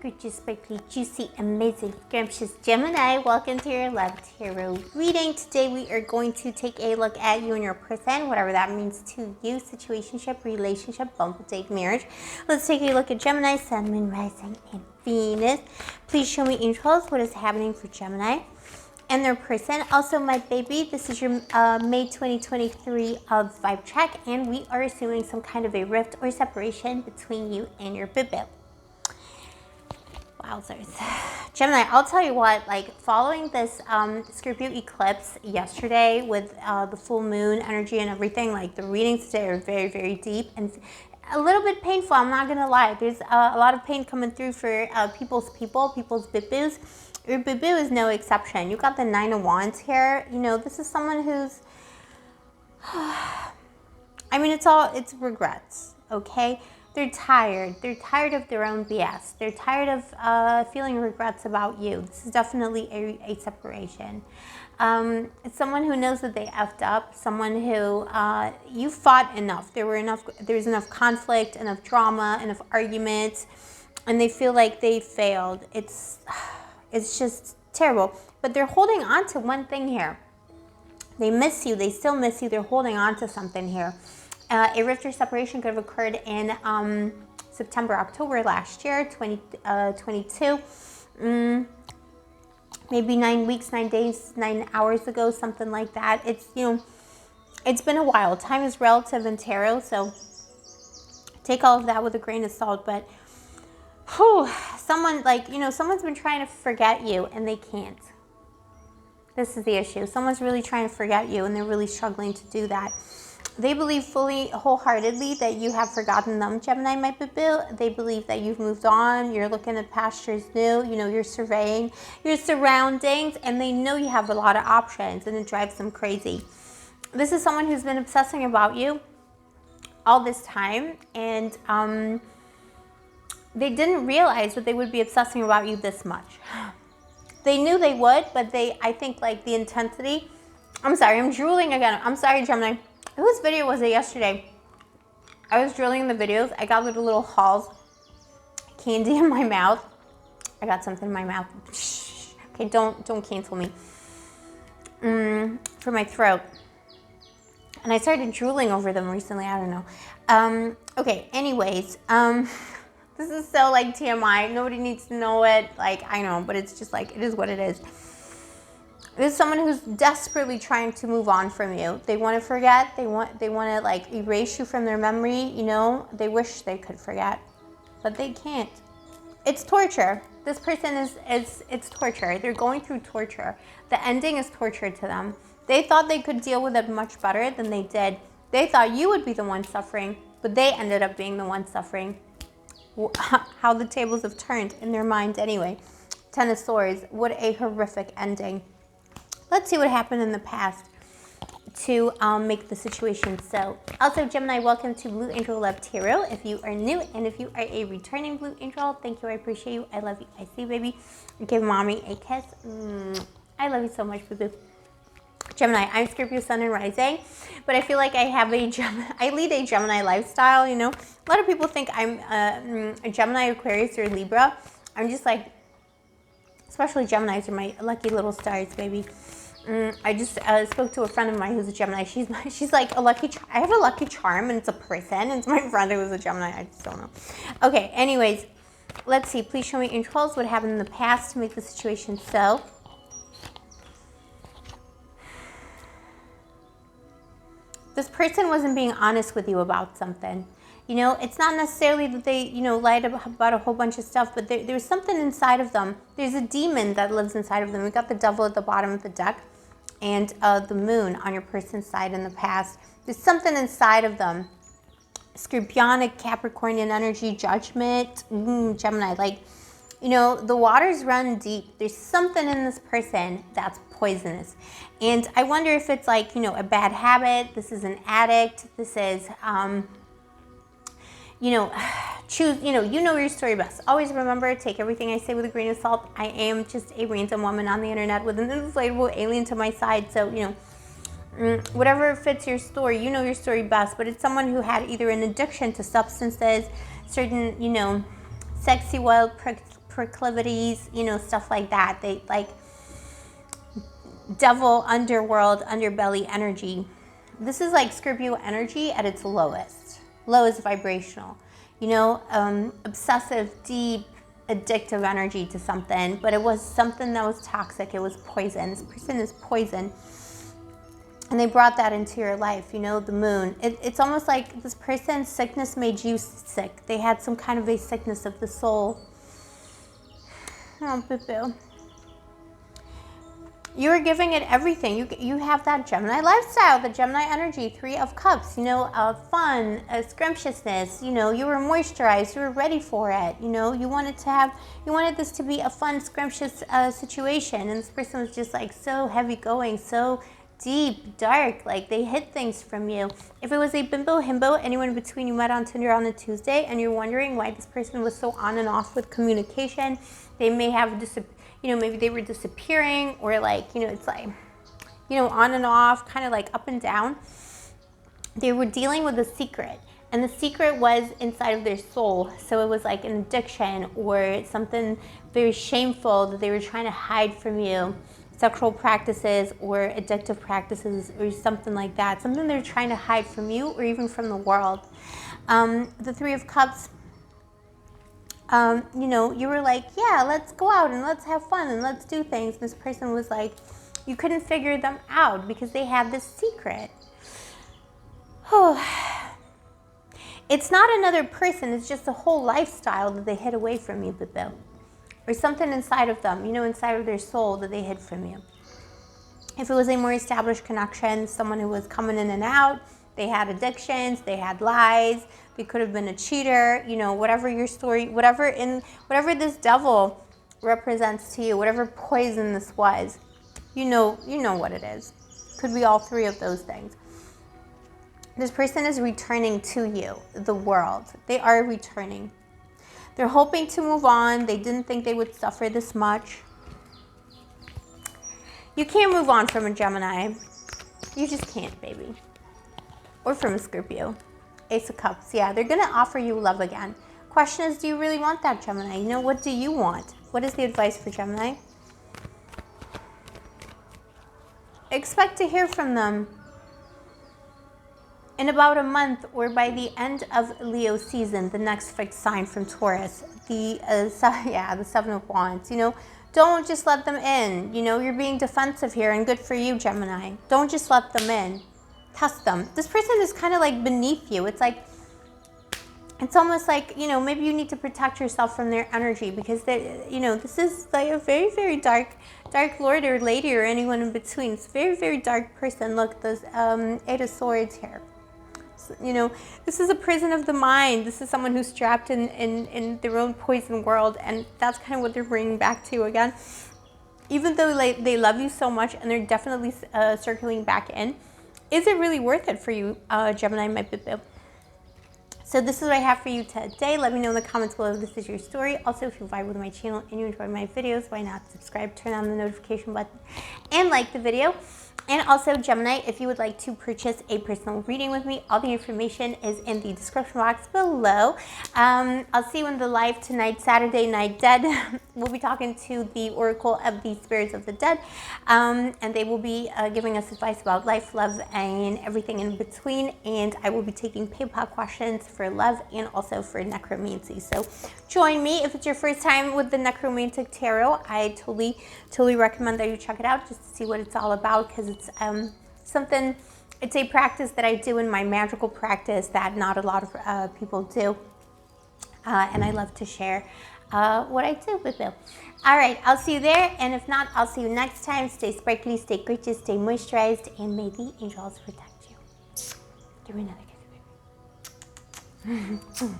gorgeous, sparkly, juicy, amazing, scrumptious Gemini. Welcome to your Love Tarot reading. Today we are going to take a look at you and your person, whatever that means to you, situationship, relationship, bumble, date, marriage. Let's take a look at Gemini, Sun, Moon, Rising, and Venus. Please show me, angels, what is happening for Gemini and their person. Also, my baby, this is your May 2023 vibe check, and we are assuming some kind of a rift or separation between you and your boo-boo. Wowzers. Gemini, I'll tell you what, like following this Scorpio eclipse yesterday with the full moon energy and everything, like the readings today are very, very deep and a little bit painful. I'm not gonna lie. There's a lot of pain coming through for people's boo-boos. Your boo-boo is no exception. You got the 9 of Wands here. You know, this is someone who's, I mean, it's regrets, okay? They're tired. They're tired of their own BS. They're tired of feeling regrets about you. This is definitely a separation. It's someone who knows that they effed up. Someone who you fought enough. There was enough conflict, enough drama, enough arguments, and they feel like they failed. It's just terrible. But they're holding on to one thing here. They miss you. They still miss you. They're holding on to something here. A rift or separation could have occurred in September, October last year, 2022. Maybe 9 weeks, 9 days, 9 hours ago, something like that. It's, you know, it's been a while. Time is relative in tarot, so take all of that with a grain of salt. But someone, like, you know, someone's been trying to forget you and they can't. This is the issue. Someone's really trying to forget you and they're really struggling to do that. They believe fully, wholeheartedly that you have forgotten them, Gemini, my boo-boo. They believe that you've moved on. You're looking at pastures new. You know, you're surveying your surroundings, and they know you have a lot of options, and it drives them crazy. This is someone who's been obsessing about you all this time, and they didn't realize that they would be obsessing about you this much. They knew they would, but I think, like, the intensity. I'm sorry, I'm drooling again. I'm sorry, Gemini. Whose video was it yesterday? I was drilling in the videos. I got little halls, candy in my mouth. I got something in my mouth. Okay, don't cancel me. For my throat. And I started drooling over them recently. I don't know. Okay, anyways. This is so like TMI. Nobody needs to know it. Like, I know, but it's just like, it is what it is. This is someone who's desperately trying to move on from you. They want to forget. They want to like erase you from their memory. You know, they wish they could forget, but they can't. It's torture. This person it's torture. They're going through torture. The ending is torture to them. They thought they could deal with it much better than they did. They thought you would be the one suffering, but they ended up being the one suffering. How the tables have turned in their mind anyway. 10 of Swords. What a horrific ending. Let's see what happened in the past to make the situation so. Also, Gemini, welcome to Blue Angel Love Tarot. If you are new and if you are a returning Blue Angel, thank you. I appreciate you. I love you. I see you, baby. Give mommy a kiss. I love you so much, boo-boo. Gemini, I'm Scorpio, Sun, and Rising, but I feel like I have I lead a Gemini lifestyle, you know. A lot of people think I'm a Gemini, Aquarius, or Libra. I'm just like, especially Geminis are my lucky little stars, baby. I just spoke to a friend of mine who's a Gemini. She's like a lucky. I have a lucky charm, and it's a person. It's my friend who was a Gemini. I just don't know. Okay. Anyways, let's see. Please show me, angels, what happened in the past to make the situation so. This person wasn't being honest with you about something. You know, it's not necessarily that they, you know, lied about a whole bunch of stuff, but there's something inside of them. There's a demon that lives inside of them. We got the devil at the bottom of the deck and the moon on your person's side in the past. There's something inside of them. Scorpionic, Capricornian energy, judgment, Gemini. Like, you know, the waters run deep. There's something in this person that's poisonous. And I wonder if it's like, you know, a bad habit. This is an addict. This is, you know, choose, you know your story best. Always remember, take everything I say with a grain of salt. I am just a random woman on the internet with an inflatable alien to my side. So, you know, whatever fits your story, you know your story best. But it's someone who had either an addiction to substances, certain, you know, sexy, wild, proclivities, you know, stuff like that. They like devil, underworld, underbelly energy. This is like Scorpio energy at its lowest vibrational, you know, obsessive, deep, addictive energy to something, but it was something that was toxic. It was poison. This person is poison. And they brought that into your life, you know, the moon. It's almost like this person's sickness made you sick. They had some kind of a sickness of the soul. Oh, boo-boo. You are giving it everything. You have that Gemini lifestyle, the Gemini energy, 3 of Cups, you know, fun, scrumptiousness, you know, you were moisturized, you were ready for it, you know, you wanted this to be a fun, scrumptious situation. And this person was just like so heavy going, so deep, dark, like they hid things from you. If it was a bimbo, himbo, anyone in between you met on Tinder on a Tuesday and you're wondering why this person was so on and off with communication, they may have you know, maybe they were disappearing, or like, you know, it's like, you know, on and off, kind of like up and down. They were dealing with a secret, and the secret was inside of their soul. So it was like an addiction or something very shameful that they were trying to hide from you. Sexual practices or addictive practices or something like that. Something they're trying to hide from you or even from the world. The 3 of Cups, you know, you were like, yeah, let's go out and let's have fun and let's do things. And this person was like, you couldn't figure them out because they had this secret. It's not another person, it's just a whole lifestyle that they hid away from you, boo-boo. Or something inside of them, you know, inside of their soul that they hid from you. If it was a more established connection, someone who was coming in and out, they had addictions, they had lies, they could have been a cheater, you know, whatever your story, whatever this devil represents to you, whatever poison this was, you know what it is. Could be all 3 of those things. This person is returning to you, the world. They are returning. They're hoping to move on. They didn't think they would suffer this much. You can't move on from a Gemini. You just can't, baby. Or from a Scorpio. Ace of Cups. Yeah, they're going to offer you love again. Question is, do you really want that, Gemini? You know, what do you want? What is the advice for Gemini? Expect to hear from them in about a month or by the end of Leo season, the next fixed sign from Taurus. The 7 of Wands, you know, don't just let them in. You know, you're being defensive here, and good for you, Gemini. Don't just let them in. Test them. This person is kind of like beneath you. It's like, it's almost like, you know, maybe you need to protect yourself from their energy because they, you know, this is like a very, very dark lord or lady or anyone in between. It's a very, very dark person. Look, those 8 of Swords here. You know, this is a prison of the mind. This is someone who's trapped in their own poison world, and that's kind of what they're bringing back to you again. Even though they love you so much and they're definitely circling back in, is it really worth it for you, Gemini, my boo-boo? So this is what I have for you today. Let me know in the comments below if this is your story. Also, if you vibe with my channel and you enjoy my videos, why not subscribe, turn on the notification button, and like the video. And also, Gemini, if you would like to purchase a personal reading with me, all the information is in the description box below. I'll see you in the live tonight, Saturday Night Dead. We'll be talking to the Oracle of the Spirits of the Dead, and they will be giving us advice about life, love, and everything in between. And I will be taking PayPal questions for love and also for necromancy. So join me if it's your first time with the Necromantic Tarot. I totally recommend that you check it out just to see what it's all about, because it's it's a practice that I do in my magical practice that not a lot of people do, and I love to share what I do with you. All right, I'll see you there, and if not, I'll see you next time. Stay sparkly, stay gorgeous, stay moisturized, and may the angels protect you. Give me another kiss, baby.